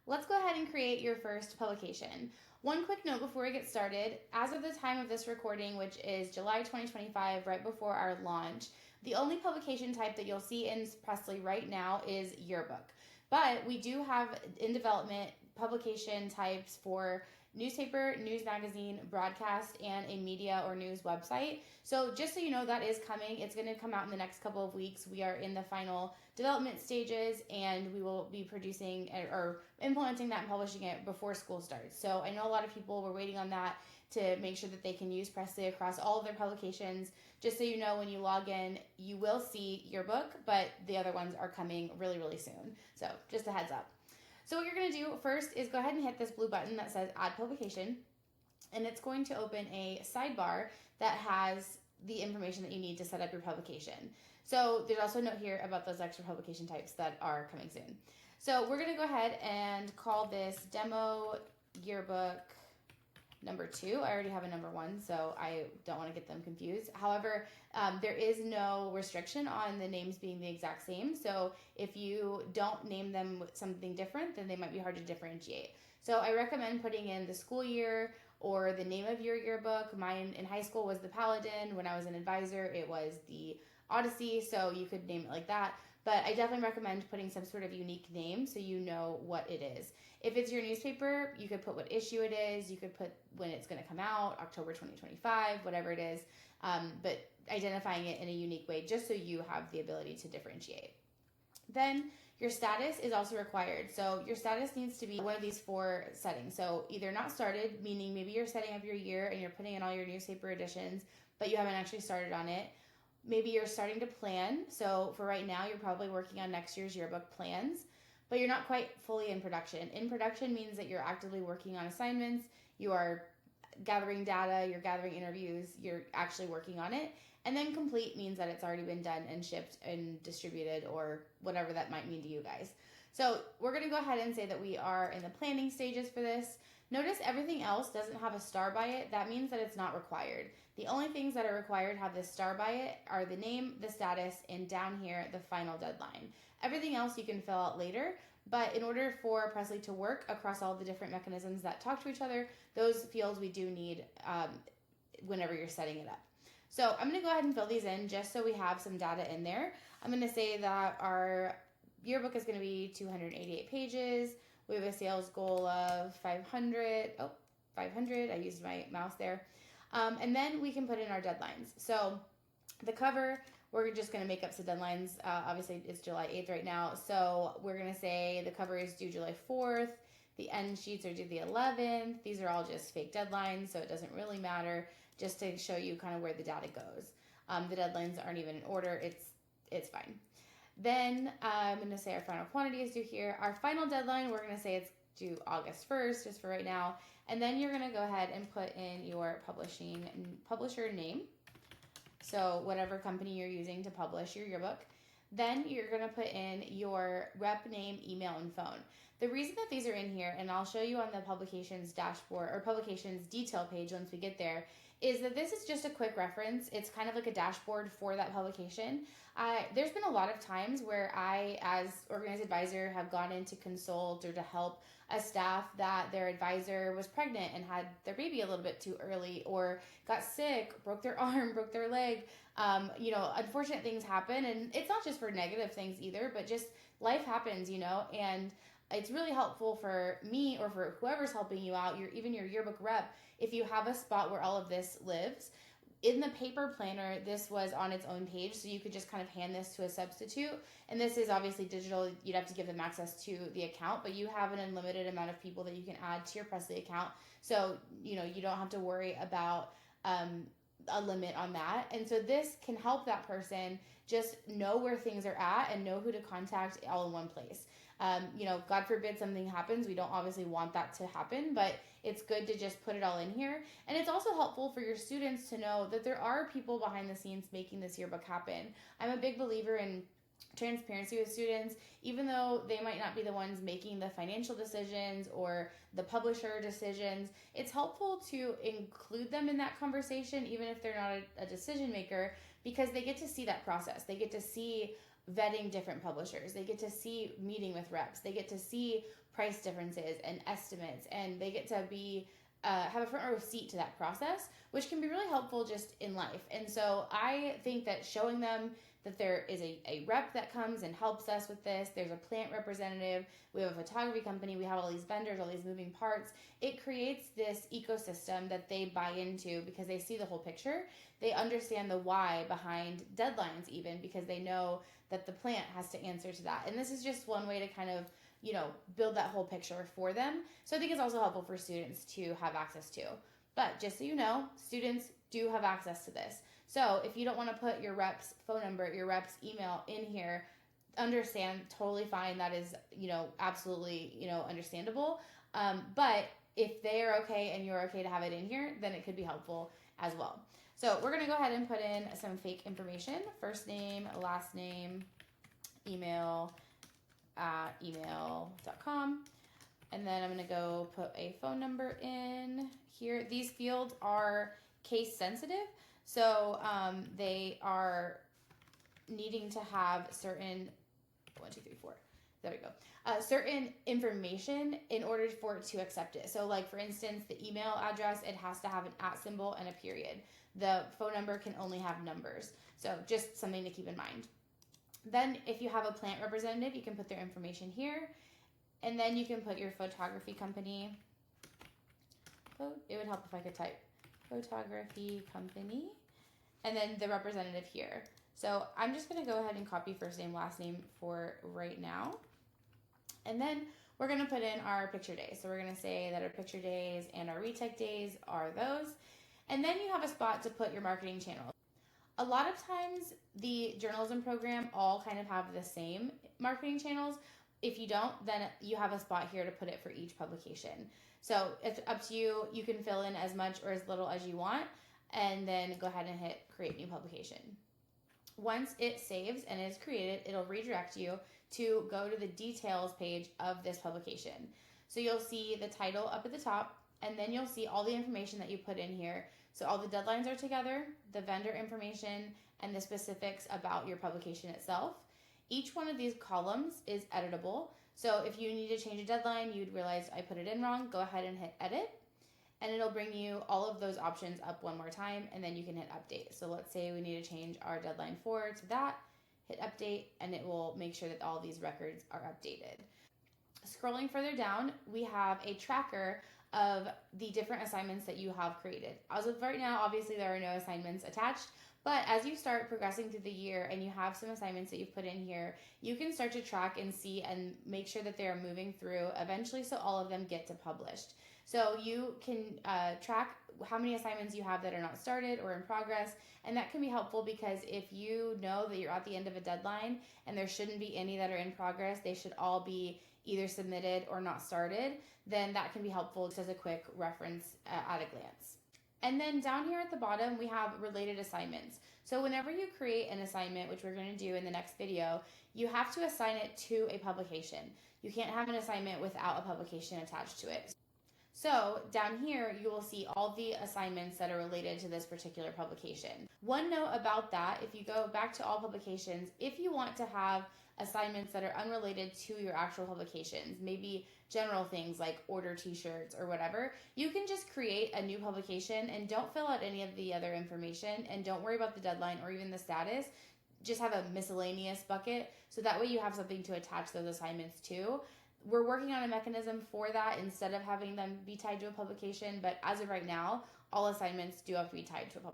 Let's go ahead and create your first publication. One quick note before we get started. As of the time of this recording, which is July 2025, right before our launch, the only publication type that you'll see in Presley right now is yearbook. But we do have in development publication types for newspaper, news magazine, broadcast, and a media or news website. So just so you know, that is coming. It's going to come out in the next couple of weeks. We are in the final development stages, and we will be producing or implementing that and publishing it before school starts. So I know a lot of people were waiting on that to make sure that they can use Presley across all of their publications. Just so you know, when you log in, you will see your book, but the other ones are coming really, really soon. So just a heads up. So what you're going to do first is go ahead and hit this blue button that says Add Publication, and it's going to open a sidebar that has the information that you need to set up your publication. So there's also a note here about those extra publication types that are coming soon. So we're going to go ahead and call this Demo Yearbook number 2. I already have a number 1, so I don't want to get them confused. However, there is no restriction on the names being the exact same. So if you don't name them with something different, then they might be hard to differentiate. So I recommend putting in the school year or the name of your yearbook. Mine in high school was the Paladin. When I was an advisor, it was the Odyssey, so you could name it like that. But I definitely recommend putting some sort of unique name so you know what it is. If it's your newspaper, you could put what issue it is. You could put when it's going to come out, October 2025, whatever it is. But identifying it in a unique way just so you have the ability to differentiate. Then your status is also required. So your status needs to be one of these 4 settings. So either not started, meaning maybe you're setting up your year and you're putting in all your newspaper editions, but you haven't actually started on it. Maybe you're starting to plan. So for right now, you're probably working on next year's yearbook plans, but you're not quite fully in production. In production means that you're actively working on assignments, you are gathering data, you're gathering interviews, you're actually working on it. And then complete means that it's already been done and shipped and distributed or whatever that might mean to you guys. So we're going to go ahead and say that we are in the planning stages for this. Notice everything else doesn't have a star by it. That means that it's not required. The only things that are required have this star by it are the name, the status, and down here, the final deadline. Everything else you can fill out later, but in order for Presley to work across all the different mechanisms that talk to each other, those fields we do need whenever you're setting it up. So I'm going to go ahead and fill these in just so we have some data in there. I'm going to say that our yearbook is going to be 288 pages. We have a sales goal of 500. Oh, 500. I used my mouse there. And then we can put in our deadlines. So the cover, we're just going to make up some deadlines. Obviously, it's July 8th right now. So we're going to say the cover is due July 4th. The end sheets are due the 11th. These are all just fake deadlines, so it doesn't really matter, just to show you kind of where the data goes. The deadlines aren't even in order. It's fine. Then I'm going to say our final quantity is due here. Our final deadline, we're going to say it's due August 1st, just for right now. And then you're going to go ahead and put in your publisher name. So whatever company you're using to publish your yearbook. Then you're going to put in your rep name, email, and phone. The reason that these are in here, and I'll show you on the publications dashboard or publications detail page once we get there, is that this is just a quick reference. It's kind of like a dashboard for that publication. There's been a lot of times where I, as organized advisor, have gone in to consult or to help a staff that their advisor was pregnant and had their baby a little bit too early, or got sick, broke their arm, broke their leg. Unfortunate things happen, and it's not just for negative things either, but just life happens, and it's really helpful for me or for whoever's helping you out, even your yearbook rep, if you have a spot where all of this lives. In the paper planner, this was on its own page, so you could just kind of hand this to a substitute. And this is obviously digital. You'd have to give them access to the account, but you have an unlimited amount of people that you can add to your Presley account. So, you don't have to worry about a limit on that. And so this can help that person just know where things are at and know who to contact all in one place. God forbid something happens. We don't obviously want that to happen, but it's good to just put it all in here. And it's also helpful for your students to know that there are people behind the scenes making this yearbook happen. I'm a big believer in transparency with students, even though they might not be the ones making the financial decisions or the publisher decisions. It's helpful to include them in that conversation, even if they're not a decision maker, because they get to see that process. They get to see vetting different publishers. They get to see meeting with reps. They get to see price differences and estimates, and they get to be have a front row seat to that process, which can be really helpful just in life. And so I think that showing them that there is a rep that comes and helps us with this, there's a plant representative, we have a photography company, we have all these vendors, all these moving parts, it creates this ecosystem that they buy into because they see the whole picture. They understand the why behind deadlines even, because they know that the plant has to answer to that. And this is just one way to kind of, build that whole picture for them. So I think it's also helpful for students to have access to. But just so you know, students do have access to this. So if you don't want to put your rep's phone number, your rep's email in here, understand, totally fine. That is, absolutely, understandable. But if they are okay and you're okay to have it in here, then it could be helpful as well. So we're going to go ahead and put in some fake information: first name, last name, email, email.com. And then I'm going to go put a phone number in here. These fields are case sensitive. So they are needing to have certain, 1, 2, 3, 4. There we go. Certain information in order for it to accept it. So like for instance, the email address, it has to have an @ symbol and a period. The phone number can only have numbers. So just something to keep in mind. Then if you have a plant representative, you can put their information here. And then you can put your photography company. Oh, it would help if I could type photography company. And then the representative here. So I'm just going to go ahead and copy first name, last name for right now. And then we're going to put in our picture days. So we're going to say that our picture days and our retake days are those. And then you have a spot to put your marketing channel. A lot of times the journalism program all kind of have the same marketing channels. If you don't, then you have a spot here to put it for each publication. So it's up to you. You can fill in as much or as little as you want, and then go ahead and hit create new publication. Once it saves and is created, it'll redirect you to go to the details page of this publication. So you'll see the title up at the top, and then you'll see all the information that you put in here. So all the deadlines are together, the vendor information, and the specifics about your publication itself. Each one of these columns is editable. So if you need to change a deadline, you'd realize I put it in wrong, go ahead and hit edit. And it'll bring you all of those options up one more time, and then you can hit update. So let's say we need to change our deadline 4 to that, hit update, and it will make sure that all these records are updated. Scrolling further down, we have a tracker of the different assignments that you have created. As of right now, obviously there are no assignments attached, but as you start progressing through the year and you have some assignments that you've put in here, you can start to track and see and make sure that they are moving through eventually so all of them get to published. So you can track how many assignments you have that are not started or in progress, and that can be helpful because if you know that you're at the end of a deadline and there shouldn't be any that are in progress, they should all be either submitted or not started, then that can be helpful just as a quick reference at a glance. And then down here at the bottom, we have related assignments. So whenever you create an assignment, which we're going to do in the next video, you have to assign it to a publication. You can't have an assignment without a publication attached to it. So down here, you will see all the assignments that are related to this particular publication. One note about that, if you go back to all publications, if you want to have assignments that are unrelated to your actual publications, maybe general things like order t-shirts or whatever, you can just create a new publication and don't fill out any of the other information and don't worry about the deadline or even the status. Just have a miscellaneous bucket so that way you have something to attach those assignments to. We're working on a mechanism for that instead of having them be tied to a publication, but as of right now, all assignments do have to be tied to a publication.